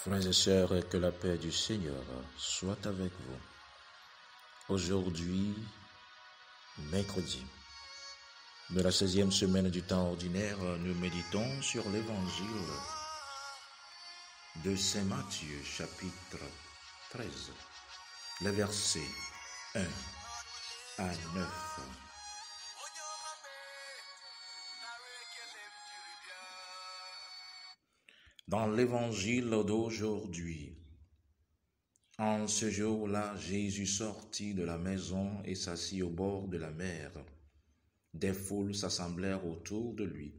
Frères et sœurs, que la paix du Seigneur soit avec vous. Aujourd'hui, mercredi, de la 16e semaine du temps ordinaire, nous méditons sur l'évangile de Saint Matthieu, chapitre 13, les versets 1 à 9. Dans l'évangile d'aujourd'hui, en ce jour-là, Jésus sortit de la maison et s'assit au bord de la mer. Des foules s'assemblèrent autour de lui,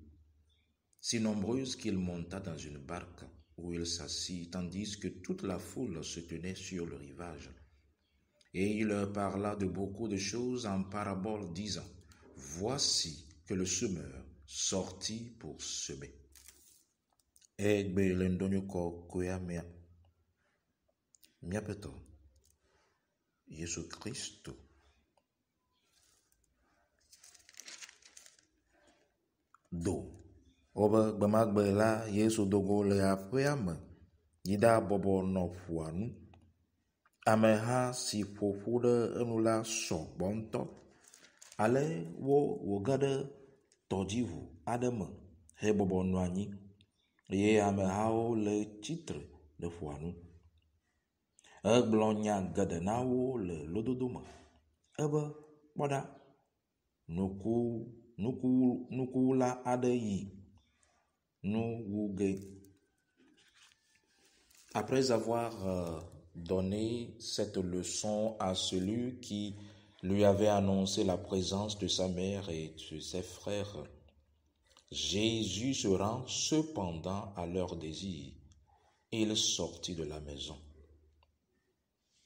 si nombreuses qu'il monta dans une barque où il s'assit, tandis que toute la foule se tenait sur le rivage. Et il leur parla de beaucoup de choses en paraboles, disant, « Voici que le semeur sortit pour semer. » Egbe lendonyo ko koya miapeto Yesu Kristo do obe gbemagbe la Yesu dogo le aƒea me yi ɖa bɔbɔ nɔ ƒua nu. Ameha si ƒoƒu ɖe enu la sɔgbɔ ŋutɔ, ale wòge ɖe tɔdziʋu aɖe me hebɔbɔ nɔ anyi eye amehawo le tsitre ɖe ƒua nu. Egblɔ nya geɖe na wo le lododo me. Ebe kpɔ ɖa, nukuwula aɖe yi nu wu ge. Après avoir donné cette leçon à celui qui lui avait annoncé la présence de sa mère et de ses frères, Jésus se rend cependant à leur désir et il sortit de la maison.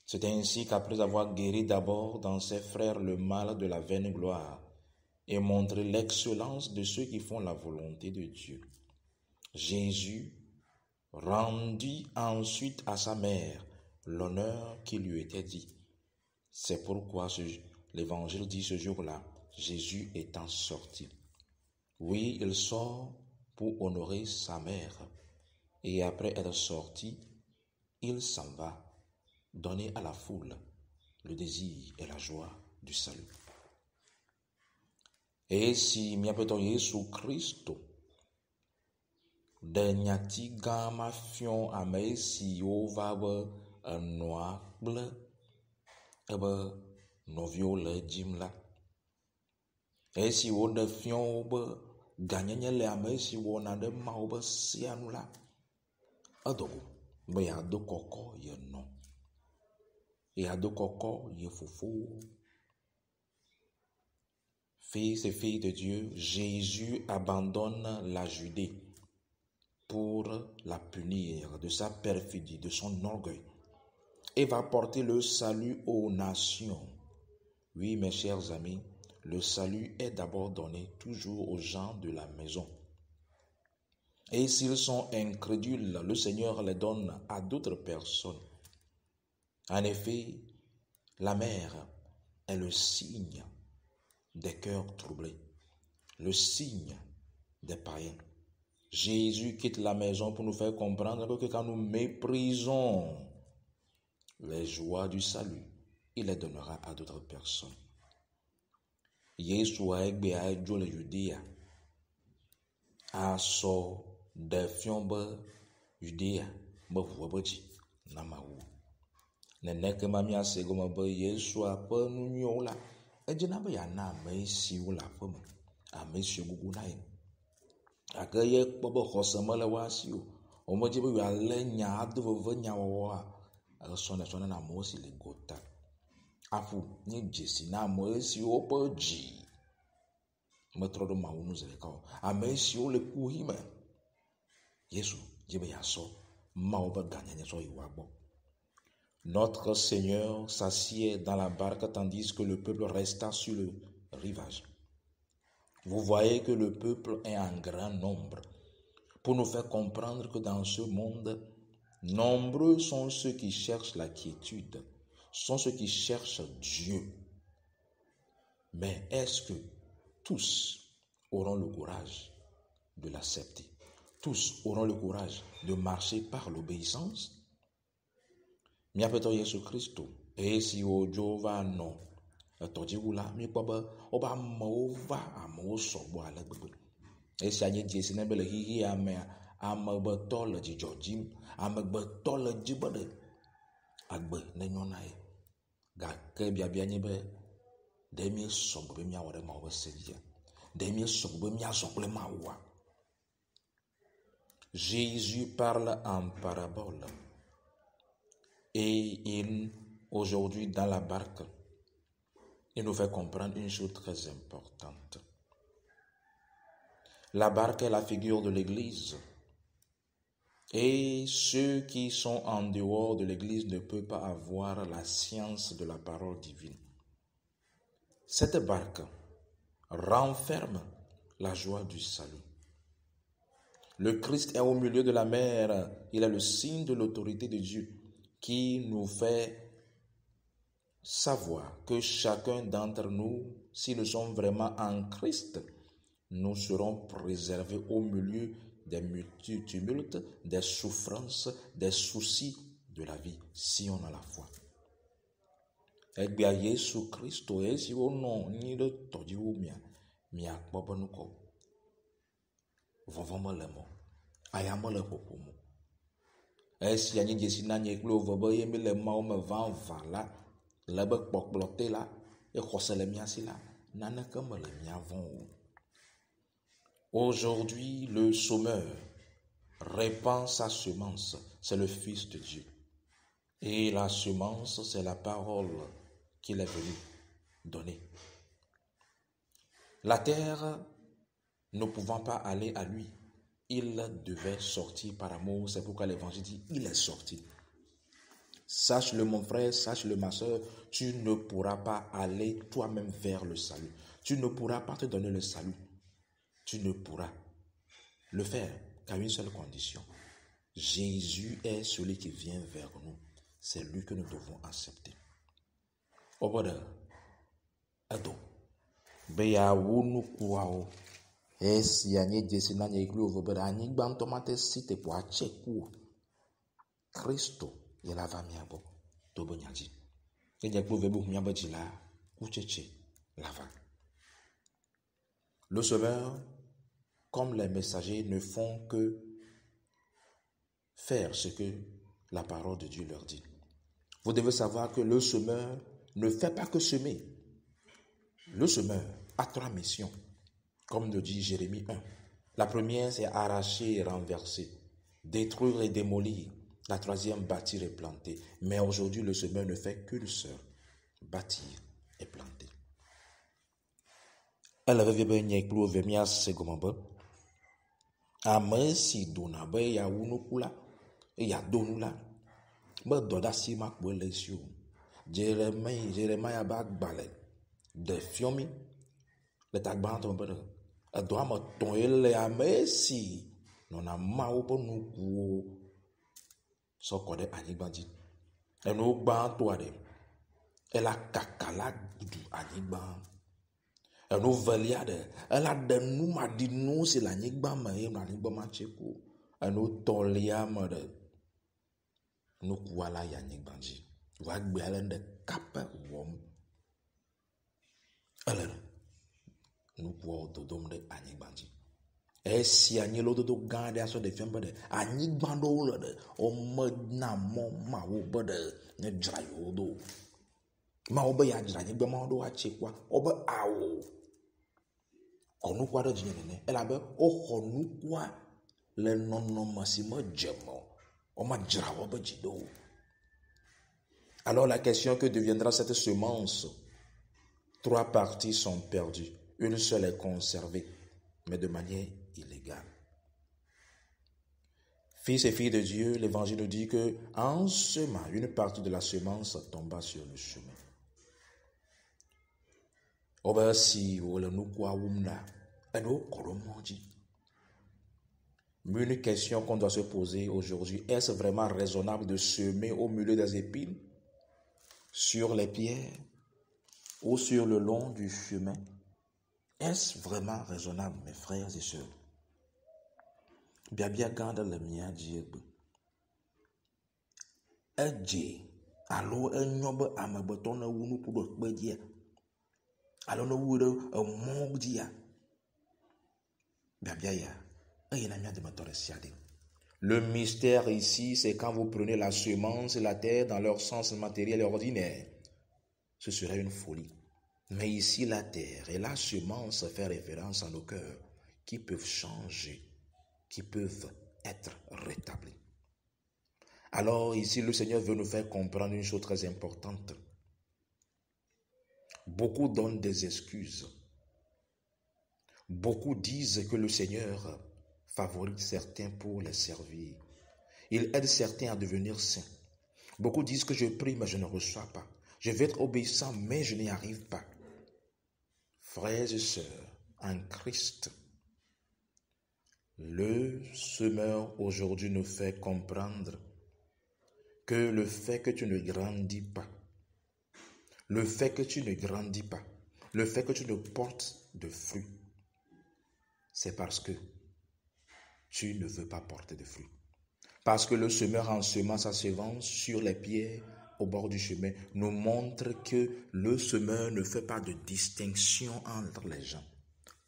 C'est ainsi qu'après avoir guéri d'abord dans ses frères le mal de la vaine gloire et montré l'excellence de ceux qui font la volonté de Dieu, Jésus rendit ensuite à sa mère l'honneur qui lui était dit. C'est pourquoi l'évangile dit ce jour-là, Jésus étant sorti. Oui, il sort pour honorer sa mère et après être sorti, il s'en va donner à la foule le désir et la joie du salut. Et si miapeto Yesu Kristo de nyati gã ma fiɔ ame siwo va be enɔa kple ebe nɔviwo le edzim la, esi woɖe fiɔ wo be gãnyenye le ame si wɔna ɖe Mawu be sea nu la, edogo be yeado kɔkɔ ye nɔ, yeado kɔkɔ ye fofowo. Fils et filles de Dieu, Jésus abandonne la Judée pour la punir de sa perfidie, de son orgueil, et va porter le salut aux nations. Oui, mes chers amis, le salut est d'abord donné toujours aux gens de la maison. Et s'ils sont incrédules, le Seigneur les donne à d'autres personnes. En effet, la mère est le signe des cœurs troublés, le signe des païens. Jésus quitte la maison pour nous faire comprendre que quand nous méprisons les joies du salut, il les donnera à d'autres personnes. Yesu egbe adzo le Judea, asɔ ɖe fiɔ be Judea be ʋua be dzi na Mawu. Neneke ma miase gɔme be Yesua ƒe nu nyuiwo la, edzina be yeana ame siwo le aƒe me, ame siwo gugu na ye. Gake ye kpɔ be xɔse mele woa si o. Womedzi be yealé nya ado veve nyawɔwɔa, esɔnɛ na amewo si le gota. Aƒu nye dzesi na ame siwo ƒe dzi metrɔ ɖe Mawu nu zi ɖeka o. Ame siwo le kuɣi me. Yesu dzi be yeasɔ Mawu be gãnyenye sɔ yi woa gbɔ. Notre Seigneur s'assied dans la barque tandis que le peuple resta sur le rivage. Vous voyez que le peuple est en grand nombre pour nous faire comprendre que dans ce monde, nombreux sont ceux qui cherchent la quiétude, sont ceux qui cherchent Dieu. Mais est-ce que tous auront le courage de l'accepter? tous auront le courage de marcher par l'obéissance. Miaƒetɔ Yesu Kristo eye si wodzo va nɔ etɔdziʋu la, míekpɔ be woƒe amewo va, amewo sɔgbɔ ale gbegbe. Esia nye dzesi ne be le xixia mea, amegbetɔ le dzidzɔ dzim, amegbetɔ le dzi be ɖe agbe ne nyɔ na ye. Gake biabia nye be ɖe míesɔgbɔ be míawɔ ɖe Mawu ƒe se dzia, ɖe míesɔgbɔ be míazɔ kple Mawua. Jésus parle en parabole et aujourd'hui dans la barque, il nous fait comprendre une chose très importante. La barque est la figure de l'Église et ceux qui sont en dehors de l'Église ne peuvent pas avoir la science de la parole divine. Cette barque renferme la joie du salut. Le Christ est au milieu de la mer, il est le signe de l'autorité de Dieu qui nous fait savoir que chacun d'entre nous, si nous sommes vraiment en Christ, nous serons préservés au milieu des tumultes, des souffrances, des soucis de la vie, si on a la foi. Egbea Yesu Kristo esi wonɔ nyi ɖe tɔdziʋu mia, miakpɔ be nukɔ. Vɔvɔ mele mɔ, aya mele ƒoƒo mo. Esia nye dzesi na nye kple wo be ye mi le Mawu me va la, le be kpɔkplɔ te la, ye xɔse le mia si la, naneke mele mia vɔ̃ o. Aujourd'hui, le sommeur répand sa semence, c'est le Fils de Dieu. Et la semence, c'est la parole qu'il est venu donner. La terre, ne pouvant pas aller à lui, il devait sortir par amour. C'est pourquoi l'évangile dit, il est sorti. Sache-le mon frère, sache-le ma soeur, tu ne pourras pas aller toi-même vers le salut. Tu ne pourras pas te donner le salut. Tu ne pourras le faire qu'à une seule condition. Jésus est celui qui vient vers nous. C'est lui que nous devons accepter. Au bout de ado, beya wunu kuao. Esi anye dzesi na nye klo vobere anyigba ntɔmate si te po atse ku. Kristo yela va miabo to be nyadzi. Enye klo vebe miabe dzi la kutsetse la va. Le sauveur, comme les messagers, ne font que faire ce que la parole de Dieu leur dit. Vous devez savoir que le semeur ne fait pas que semer. Le semeur a 3 missions, comme le dit Jérémie 1. La première, c'est arracher et renverser, détruire et démolir. La troisième, bâtir et planter. Mais aujourd'hui, le semeur ne fait qu'une seule, bâtir et planter. Elle avait bien nye kplo vemia segoma be. Ame si dona be ya wunukula, ya donula. Be doda si ma kpo lesio. Jeremiah ba gbale de fiomi. Le tagba to be. Edo am ton ele ame si nona mawo bo nukuo so kode anyigba dzi. Eno gba to ade. Ela kakala gudu anyigba. Eno velia de. Ela de nu ma di nu si la anyigba me e na anyigba ma cheku. Eno tolia me de. Nukua la ya anyigba dzi. Wa gbe ale de kape wom. Ele nukua dodom de anyigba dzi. Esi anyelo dodo gã de aso de fiambe de anyigba do le de o me na mo ma wo be de ne dzra yo do. Ma wo be ya dzra anyigba ma do a chekwa o be awo. Konukua de dzi ne ela be o konukua le nonoma si me dzemo. O ma dzra wo be dzi do. Alors la question que deviendra cette semence, 3 parties sont perdues. Une seule est conservée, mais de manière illégale. Fils et filles de Dieu, l'évangile nous dit que en semant, une partie de la semence tomba sur le chemin. Mais une question qu'on doit se poser aujourd'hui, est-ce vraiment raisonnable de semer au milieu des épines, sur les pierres ou sur le long du chemin? Est-ce vraiment raisonnable, mes frères et sœurs? Biabia gãda le mia dzi egbe. Edze alo enyo be amegbetɔ ne wu nuku ɖe kpe dzia alo ne wu ɖe emɔ dzia biabia ya eyina mia dometɔ ɖe sia ɖe. Le mystère ici, c'est quand vous prenez la semence et la terre dans leur sens matériel et ordinaire. Ce serait une folie. Mais ici, la terre et la semence fait référence à nos cœurs qui peuvent changer, qui peuvent être rétablis. Alors ici, le Seigneur veut nous faire comprendre une chose très importante. Beaucoup donnent des excuses. Beaucoup disent que le Seigneur favorise certains pour les servir. Il aide certains à devenir saints. Beaucoup disent que je prie mais je ne reçois pas. Je vais être obéissant mais je n'y arrive pas. Frères et sœurs, en Christ, le semeur aujourd'hui nous fait comprendre que le fait que tu ne grandis pas, le fait que tu ne grandis pas, le fait que tu ne portes de fruits, c'est parce que tu ne veux pas porter de fruits. Parce que le semeur en semant sa semence sur les pierres au bord du chemin nous montre que le semeur ne fait pas de distinction entre les gens,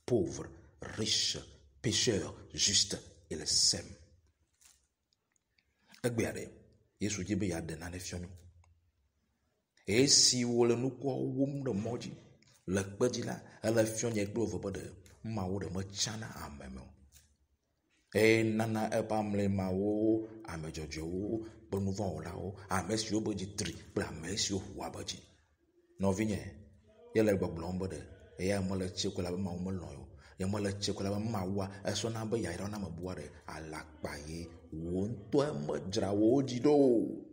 pauvres, riches, pécheurs, justes, il sème. Yesu dit be ya de nane fio mi. Esi wo le nuku wom ɖe mɔ dzi le kpe dzi la ele fio nye kple wo be de mawo ɖe me tsana ame me. Nana eƒe amlɛmawo, ame dzɔdzɔewo, kple nu vɔ̃ wɔlawo, ame siwo be dzi tri kple ame siwo ƒo abe dzi. Nɔvinye, yele gbɔgblɔm be de eya mele tse ko la be mawo melɔ yo. Ye mele tse ko la be mawoa esɔna be yayra na me bua ɖe alakpa ye wo ŋutɔ me dzra wo dzi ɖo.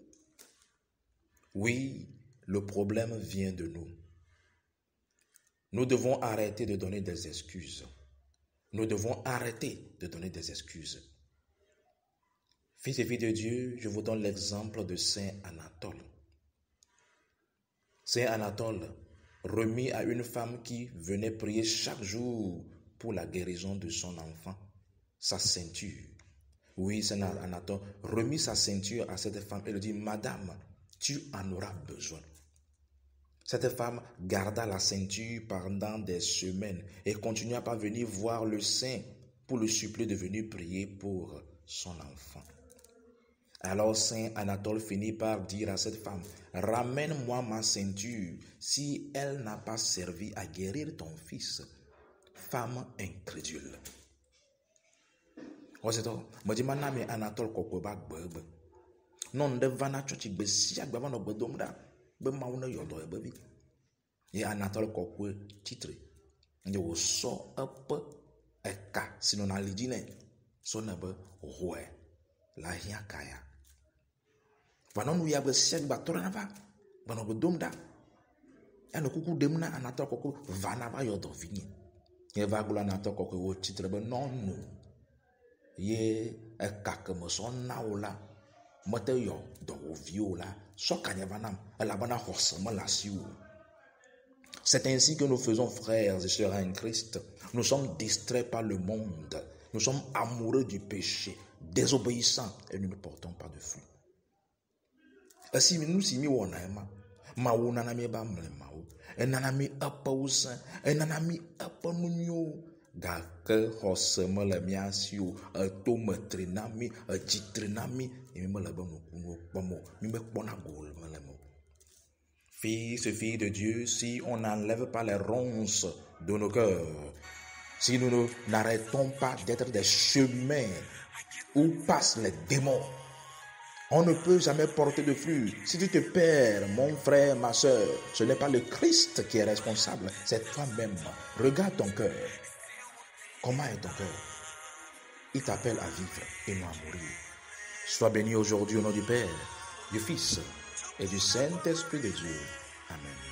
Oui, le problème vient de nous. Nous devons arrêter de donner des excuses. Nous devons arrêter de donner des excuses. Fils et filles de Dieu, je vous donne l'exemple de Saint Anatole. Saint Anatole, remis à une femme qui venait prier chaque jour pour la guérison de son enfant, sa ceinture. Oui, Saint Anatole remis sa ceinture à cette femme et lui dit, Madame, tu en auras besoin. Cette femme garda la ceinture pendant des semaines et continua par venir voir le saint pour le supplier de venir prier pour son enfant. Alors Saint Anatole finit par dire à cette femme, ramène-moi ma ceinture si elle n'a pas servi à guérir ton fils. Femme incrédule. Me dit manami Anatole kokwe ba gbegbe. Non de vana chochi gbe sia gbe vana gbedom da. Be mawu ne yodo e bevi. Ye Anatole kokwe titre. Ye wo so epe eka sino na lidine. So ne be hoe la hia kaya. Vana nu ya gbe sia gbe tora na va. Vana gbedom da. Eno kuku dem na Anatole kokwe vana va yodo vini. Ye va glo Anatole kokwe wo titre be non no. Ye eka ke me so na wo la. Mete yo do wo vio la. C'est ainsi que nous faisons, frères et sœurs en Christ. Nous sommes distraits par le monde. Nous sommes amoureux du péché, désobéissants et nous ne portons pas de fruits. Si nous si wonama, mauna na mi ba mlemawo, enanami apa usa, enanami apa munyo. Gake xɔseme le mia si o etometrinami edzitrinami mi me le be nukunuwo kpɔm o mi me kpɔna go le me le me. Fils et filles de Dieu, si on n'enlève pas les ronces de nos cœurs, si nous n'arrêtons pas d'être des chemins où passent les démons, on ne peut jamais porter de fruits. Si tu te perds, mon frère, ma soeur, ce n'est pas le Christ qui est responsable, c'est toi-même. Regarde ton cœur. Comment est ton cœur? Il t'appelle à vivre et non à mourir. Sois béni aujourd'hui au nom du Père, du Fils et du Saint-Esprit de Dieu. Amen.